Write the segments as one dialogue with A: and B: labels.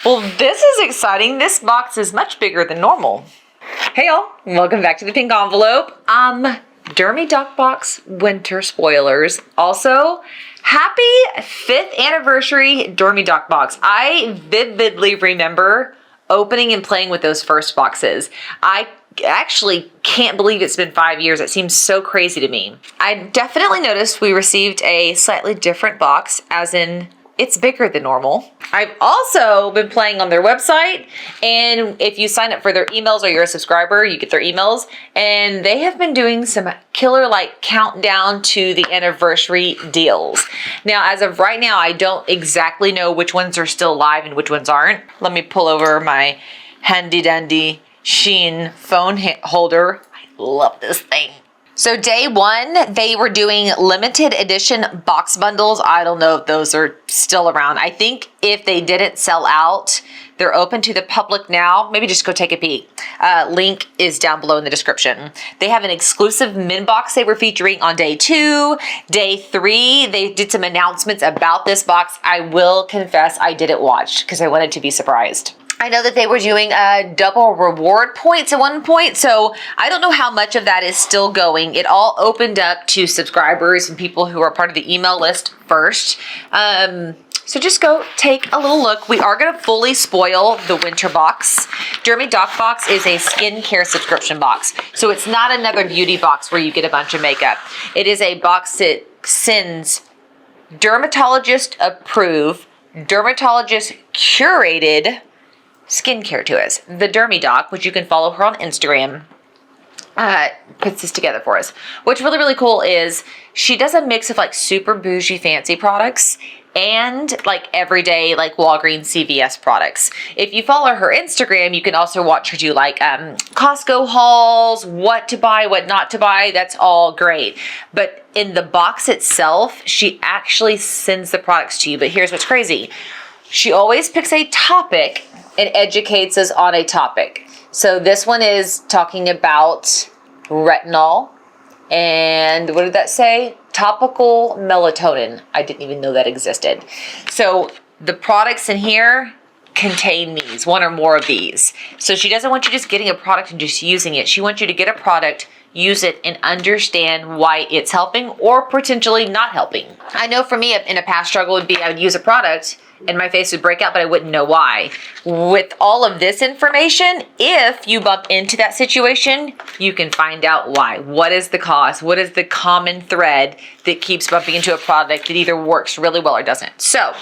A: Well, this is exciting. This box is much bigger than normal. Hey y'all, welcome back to the pink envelope. Dermy Doc Box winter spoilers. Also, happy 5th anniversary Dermy Doc Box. I vividly remember opening and playing with those first boxes. I actually can't believe it's been 5 years. It seems so crazy to me. I definitely noticed we received a slightly different box, as in it's bigger than normal. I've also been playing on their website, and if you sign up for their emails or you're a subscriber, you get their emails, and they have been doing some killer like countdown to the anniversary deals. Now, as of right now, I don't exactly know which ones are still live and which ones aren't. Let me pull over my handy dandy Shein phone holder. I love this thing. So day one, they were doing limited edition box bundles. I don't know if those are still around. I think if they didn't sell out, they're open to the public now. Maybe just go take a peek. Link is down below in the description. They have an exclusive min box they were featuring on day 2. Day 3, they did some announcements about this box. I will confess I didn't watch because I wanted to be surprised. I know that they were doing double reward points at one point, so I don't know how much of that is still going. It all opened up to subscribers and people who are part of the email list first. So just go take a little look. We are going to fully spoil the winter box. Dermy Doc Box is a skincare subscription box. So it's not another beauty box where you get a bunch of makeup. It is a box that sends dermatologist approved, dermatologist curated skincare to us. The Dermy Doc, which you can follow her on Instagram, puts this together for us. What's really, really cool is she does a mix of like super bougie fancy products and like everyday like Walgreens CVS products. If you follow her Instagram, you can also watch her do like Costco hauls, what to buy, what not to buy. That's all great. But in the box itself, she actually sends the products to you. But here's what's crazy. She always picks a topic and educates us on a topic. So this one is talking about retinol and what did that say? Topical melatonin. I didn't even know that existed. So the products in here contain these, one or more of these. So she doesn't want you just getting a product and just using it. She wants you to get a product, use it, and understand why it's helping or potentially not helping. I know for me, in a past struggle would be I would use a product and my face would break out, but I wouldn't know why. With all of this information, if you bump into that situation, you can find out why. What is the cause? What is the common thread that keeps bumping into a product that either works really well or doesn't? So,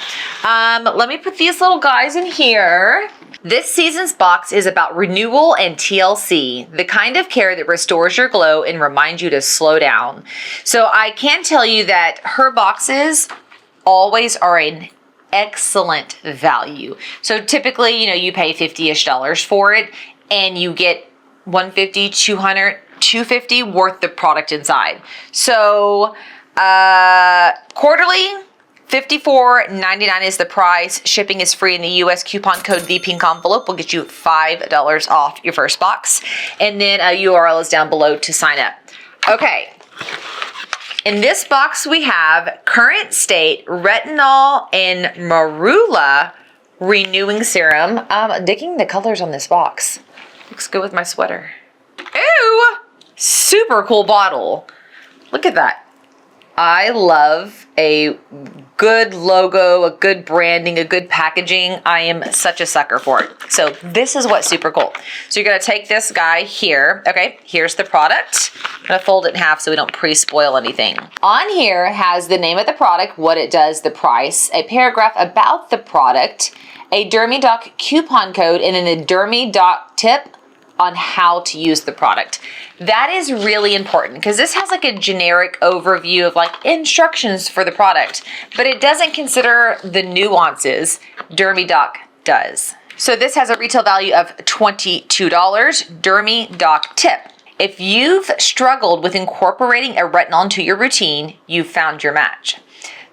A: let me put these little guys in here. This season's box is about renewal and TLC, the kind of care that restores your glow and reminds you to slow down. So I can tell you that her boxes always are an excellent value. So typically, you pay $50-ish for it and you get $150, $200, $250 worth of product inside. So quarterly, $54.99 is the price. Shipping is free in the US. Coupon code ThePinkEnvelope will get you $5 off your first box. And then a URL is down below to sign up. Okay. In this box, we have current state retinol and marula renewing serum. I'm digging the colors on this box. Looks good with my sweater. Ooh, super cool bottle. Look at that. I love a good logo, a good branding, a good packaging. I am such a sucker for it. So this is what's super cool. So you're going to take this guy here. Okay, here's the product. I'm going to fold it in half so we don't pre-spoil anything. On here has the name of the product, what it does, the price, a paragraph about the product, a Dermy Doc coupon code, and then a Dermy Doc tip on how to use the product. That is really important because this has like a generic overview of like instructions for the product, but it doesn't consider the nuances. Dermy Doc does. So this has a retail value of $22. Dermy Doc tip. If you've struggled with incorporating a retinol into your routine, you've found your match.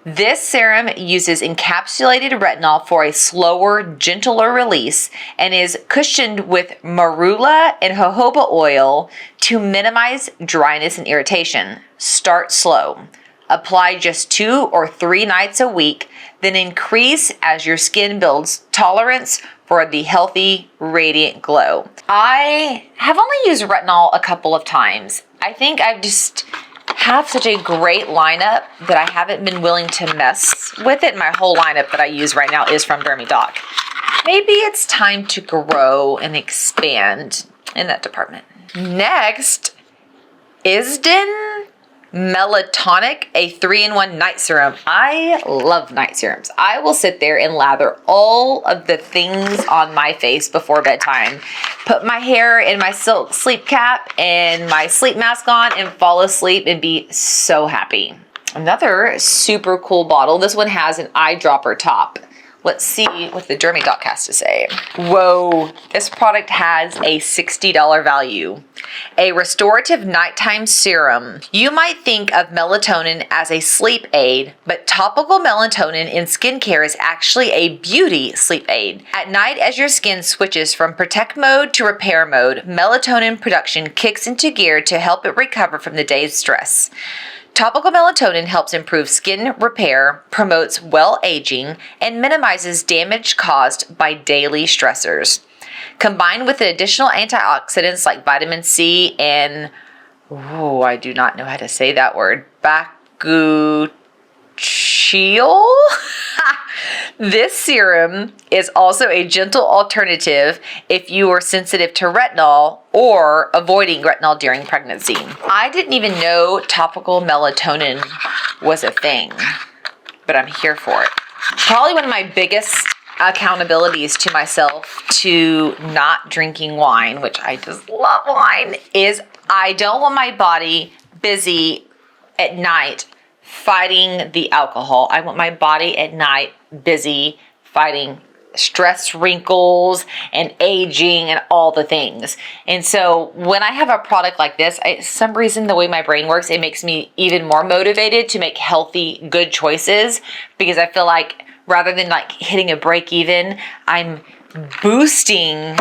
A: This serum uses encapsulated retinol for a slower, gentler release and is cushioned with marula and jojoba oil to minimize dryness and irritation. Start slow. Apply just 2 or 3 nights a week, then increase as your skin builds tolerance for the healthy, radiant glow. I have only used retinol a couple of times. I think I've just have such a great lineup that I haven't been willing to mess with it. My whole lineup that I use right now is from Dermy Doc. Maybe it's time to grow and expand in that department. Next, Isden Melatonin, a 3-in-1 night serum. I love night serums. I will sit there and lather all of the things on my face before bedtime. Put my hair in my silk sleep cap and my sleep mask on and fall asleep and be so happy. Another super cool bottle. This one has an eyedropper top. Let's see what the Dermy Doc has to say. Whoa, this product has a $60 value. A restorative nighttime serum. You might think of melatonin as a sleep aid, but topical melatonin in skincare is actually a beauty sleep aid. At night, as your skin switches from protect mode to repair mode, melatonin production kicks into gear to help it recover from the day's stress. Topical melatonin helps improve skin repair, promotes well aging, and minimizes damage caused by daily stressors. Combined with additional antioxidants like vitamin C and, I do not know how to say that word, bakuchiol? This serum is also a gentle alternative if you are sensitive to retinol or avoiding retinol during pregnancy. I didn't even know topical melatonin was a thing, but I'm here for it. Probably one of my biggest accountabilities to myself to not drinking wine, which I just love wine, is I don't want my body busy at night fighting the alcohol. I want my body at night busy fighting stress, wrinkles, and aging, and all the things. And so when I have a product like this, some reason the way my brain works, it makes me even more motivated to make healthy, good choices, because I feel like rather than like hitting a break even, I'm boosting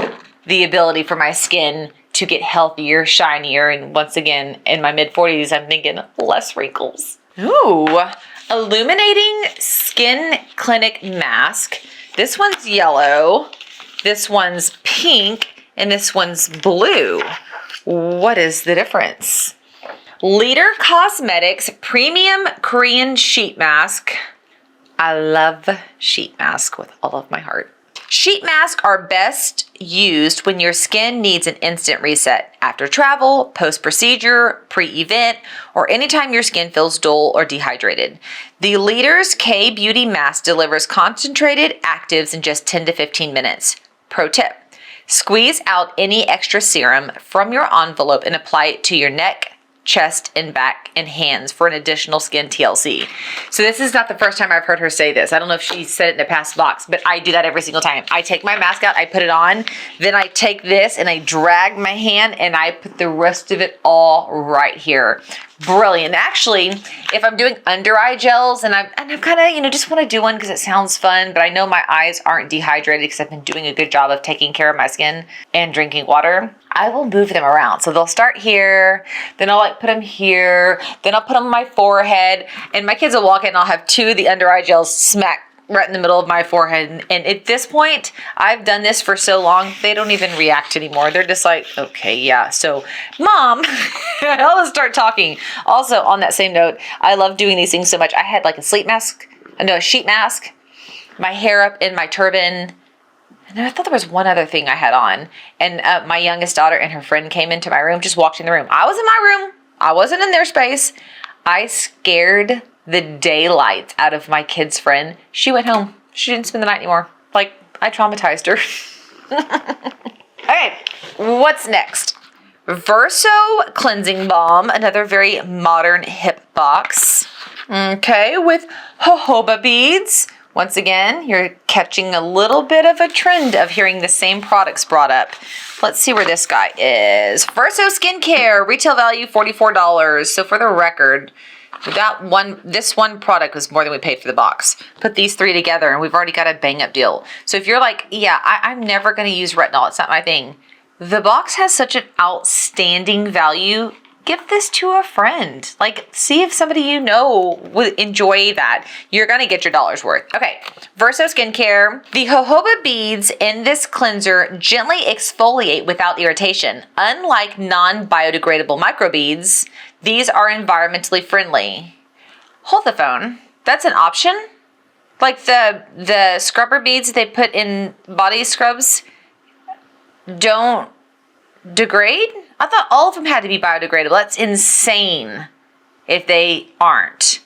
A: the ability for my skin to get healthier, shinier, and once again, in my mid-40s, I'm thinking less wrinkles. Ooh, Illuminating Skin Clinic Mask. This one's yellow, this one's pink, and this one's blue. What is the difference? Leader Cosmetics Premium Korean Sheet Mask. I love sheet mask with all of my heart. Sheet masks are best used when your skin needs an instant reset after travel, post-procedure, pre-event, or anytime your skin feels dull or dehydrated. The Leader's K-Beauty Mask delivers concentrated actives in just 10 to 15 minutes. Pro tip, squeeze out any extra serum from your envelope and apply it to your neck, chest, and back, and hands for an additional skin TLC. So this is not the first time I've heard her say this. I don't know if she said it in a past box, but I do that every single time. I take my mask out, I put it on, then I take this and I drag my hand and I put the rest of it all right here. Brilliant. Actually, if I'm doing under eye gels and I'm kind of, just want to do one because it sounds fun, but I know my eyes aren't dehydrated because I've been doing a good job of taking care of my skin and drinking water, I will move them around. So they'll start here, then I'll put them here, then I'll put them on my forehead, and my kids will walk in and I'll have two of the under eye gels smack right in the middle of my forehead. And at this point, I've done this for so long, they don't even react anymore. They're just like, okay, yeah. So, Mom, I'll just start talking. Also, on that same note, I love doing these things so much. I had a sheet mask, my hair up in my turban, and I thought there was one other thing I had on. And my youngest daughter and her friend came into my room, just walked in the room. I was in my room. I wasn't in their space. I scared the daylight out of my kid's friend. She went home. She didn't spend the night anymore. I traumatized her. Okay, what's next? Verso Cleansing Balm, another very modern hip box. Okay, with jojoba beads. Once again, you're catching a little bit of a trend of hearing the same products brought up. Let's see where this guy is. Verso Skincare, retail value $44. So for the record, this one product was more than we paid for the box. Put these three together and we've already got a bang up deal. So if you're like, yeah, I'm never going to use retinol, it's not my thing. The box has such an outstanding value give this to a friend. Like, see if somebody you know would enjoy that. You're going to get your dollar's worth. Okay, Verso Skincare. The jojoba beads in this cleanser gently exfoliate without irritation. Unlike non-biodegradable microbeads, these are environmentally friendly. Hold the phone. That's an option? Like the scrubber beads they put in body scrubs don't degrade? I thought all of them had to be biodegradable. That's insane if they aren't.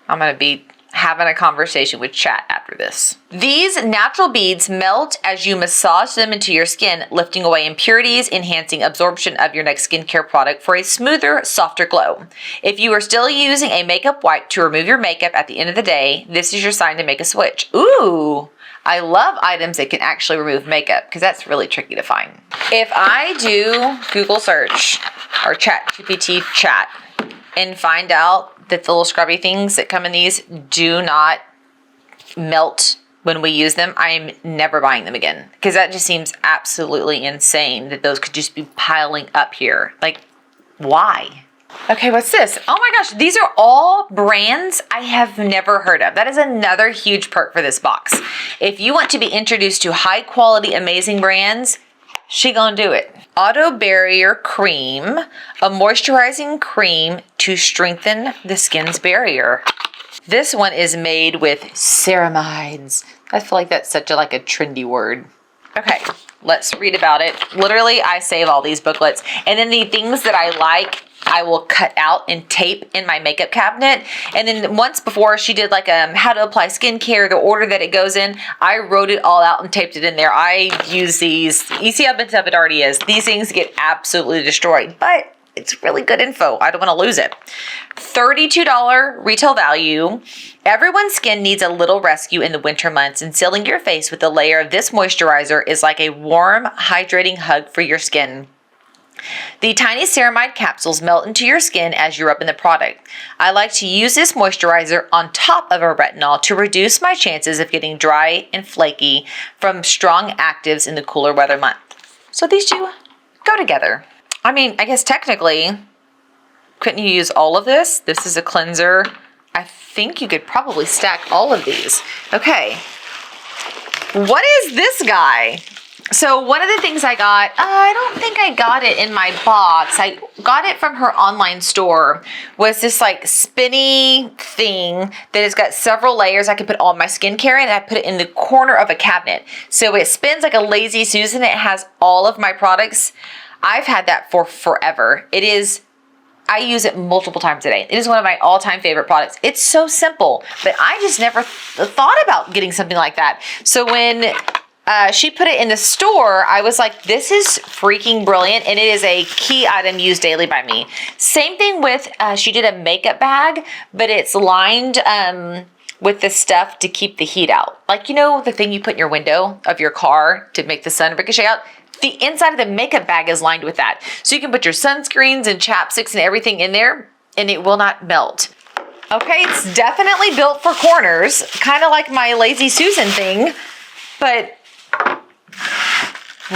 A: I'm going to be having a conversation with chat after this. These natural beads melt as you massage them into your skin, lifting away impurities, enhancing absorption of your next skincare product for a smoother, softer glow. If you are still using a makeup wipe to remove your makeup at the end of the day, this is your sign to make a switch. Ooh, I love items that can actually remove makeup because that's really tricky to find. If I do Google search or ChatGPT chat and find out that the little scrubby things that come in these do not melt when we use them, I'm never buying them again because that just seems absolutely insane that those could just be piling up here. Like, why? Okay, what's this? Oh my gosh, these are all brands I have never heard of. That is another huge perk for this box. If you want to be introduced to high quality, amazing brands, she gonna do it. Auto Barrier Cream, a moisturizing cream to strengthen the skin's barrier. This one is made with ceramides. I feel like that's such a trendy word. Okay, let's read about it. Literally, I save all these booklets. And then the things that I like, I will cut out and tape in my makeup cabinet. And then once before she did how to apply skincare, the order that it goes in, I wrote it all out and taped it in there. I use these. You see how bent up it already is. These things get absolutely destroyed, but it's really good info. I don't want to lose it. $32 retail value. Everyone's skin needs a little rescue in the winter months, and sealing your face with a layer of this moisturizer is like a warm, hydrating hug for your skin. The tiny ceramide capsules melt into your skin as you rub in the product. I like to use this moisturizer on top of a retinol to reduce my chances of getting dry and flaky from strong actives in the cooler weather month. So these two go together. I mean, I guess technically, couldn't you use all of this? This is a cleanser. I think you could probably stack all of these. Okay. What is this guy? So one of the things I got, I don't think I got it in my box. I got it from her online store, was this spinny thing that has got several layers. I can put all my skincare in, and I put it in the corner of a cabinet. So it spins like a lazy Susan. It has all of my products. I've had that for forever. I use it multiple times a day. It is one of my all-time favorite products. It's so simple, but I just never thought about getting something like that. So when she put it in the store, I was like, this is freaking brilliant, and it is a key item used daily by me. Same thing with, she did a makeup bag, but it's lined with the stuff to keep the heat out. The thing you put in your window of your car to make the sun ricochet out? The inside of the makeup bag is lined with that. So you can put your sunscreens and chapsticks and everything in there, and it will not melt. Okay, it's definitely built for corners, kind of like my Lazy Susan thing, but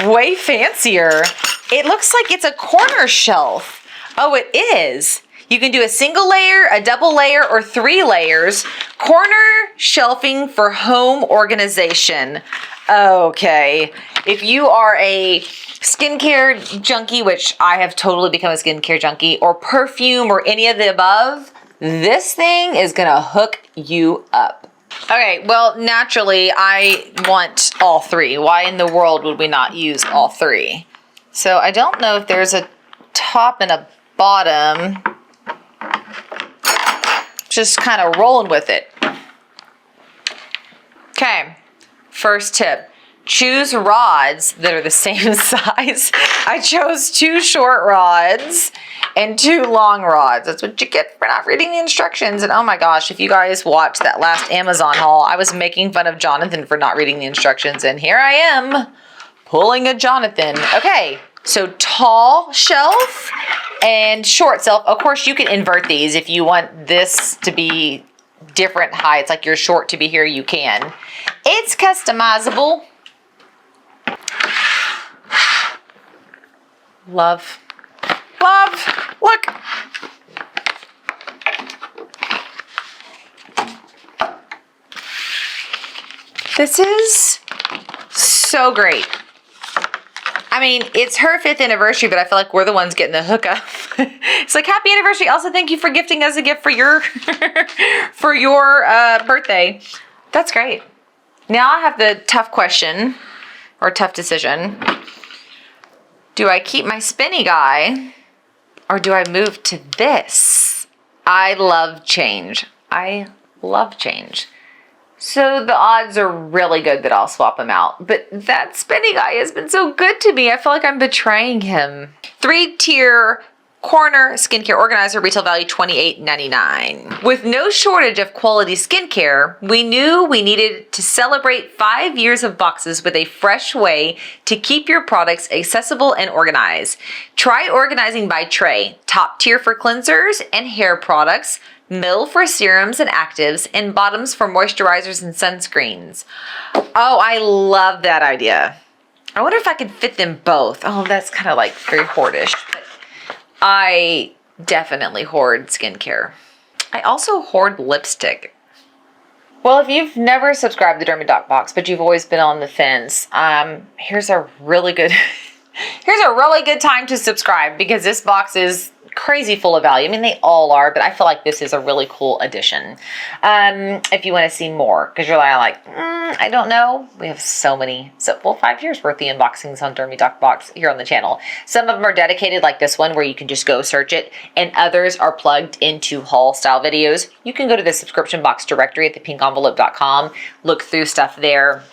A: way fancier. It looks like it's a corner shelf. Oh, it is. You can do a single layer, a double layer, or 3 layers. Corner shelving for home organization. Okay. If you are a skincare junkie, which I have totally become a skincare junkie, or perfume or any of the above, this thing is going to hook you up. Okay, well, naturally, I want all 3. Why in the world would we not use all 3? So I don't know if there's a top and a bottom. Just kind of rolling with it. Okay, first tip. Choose rods that are the same size. I chose 2 short rods and 2 long rods. That's what you get for not reading the instructions. And oh my gosh, if you guys watched that last Amazon haul, I was making fun of Jonathan for not reading the instructions. And here I am pulling a Jonathan. Okay, so tall shelf and short shelf. Of course, you can invert these if you want this to be different heights, like your short to be here, you can. It's customizable. Love. Love, look. This is so great. I mean, it's her 5th anniversary, but I feel like we're the ones getting the hookup. It's like, happy anniversary. Also, thank you for gifting us a gift for your for your birthday. That's great. Now I have the tough question or tough decision. Do I keep my spinny guy or do I move to this? I love change. I love change. So the odds are really good that I'll swap him out. But that spinny guy has been so good to me. I feel like I'm betraying him. 3-tier corner skincare organizer, retail value $28.99. With no shortage of quality skincare, we knew we needed to celebrate 5 years of boxes with a fresh way to keep your products accessible and organized. Try organizing by tray, top tier for cleansers and hair products, middle for serums and actives, and bottoms for moisturizers and sunscreens. Oh, I love that idea. I wonder if I could fit them both. Oh, that's kind of like very hoardish. But I definitely hoard skincare. I also hoard lipstick. Well, if you've never subscribed to Dermy Doc Box, but you've always been on the fence, here's a really good time to subscribe because this box is crazy full of value. I mean, they all are, but I feel like this is a really cool addition. If you want to see more, because you're like, I don't know. We have so many, 5 years worth of unboxings on Dermy Doc Box here on the channel. Some of them are dedicated like this one where you can just go search it, and others are plugged into haul style videos. You can go to the subscription box directory at thepinkenvelope.com, look through stuff there.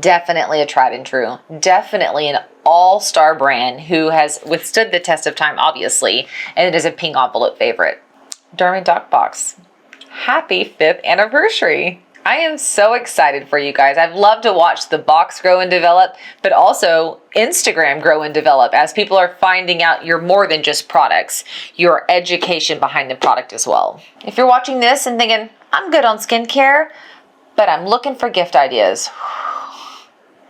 A: Definitely a tried and true. Definitely an all-star brand who has withstood the test of time, obviously, and it is a Pink Envelope favorite. Dermy Doc Box. Happy 5th anniversary. I am so excited for you guys. I've loved to watch the box grow and develop, but also Instagram grow and develop as people are finding out you're more than just products, your education behind the product as well. If you're watching this and thinking, I'm good on skincare, but I'm looking for gift ideas,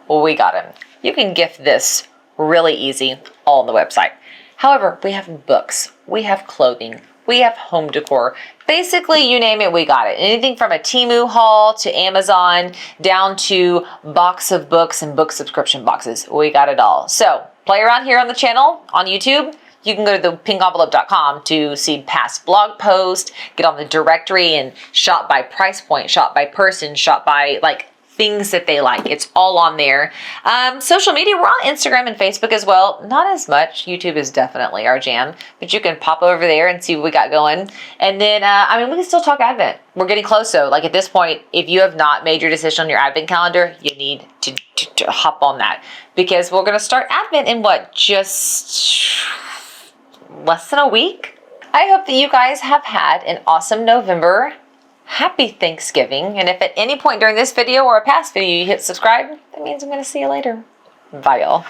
A: well, we got him. You can gift this really easy, all on the website. However, we have books, we have clothing, we have home decor. Basically, you name it, we got it. Anything from a Temu haul to Amazon, down to box of books and book subscription boxes. We got it all. So, play around here on the channel, on YouTube. You can go to thepinkenvelope.com to see past blog posts, get on the directory and shop by price point, shop by person, shop by things that they like. It's all on there. Social media, we're on Instagram and Facebook as well. Not as much. YouTube is definitely our jam, but you can pop over there and see what we got going. And then, we can still talk Advent. We're getting close, though. Like at this point, if you have not made your decision on your Advent calendar, you need to hop on that because we're going to start Advent in just less than a week. I hope that you guys have had an awesome November. Happy Thanksgiving, and if at any point during this video or a past video you hit subscribe, that means I'm going to see you later. Bye, y'all.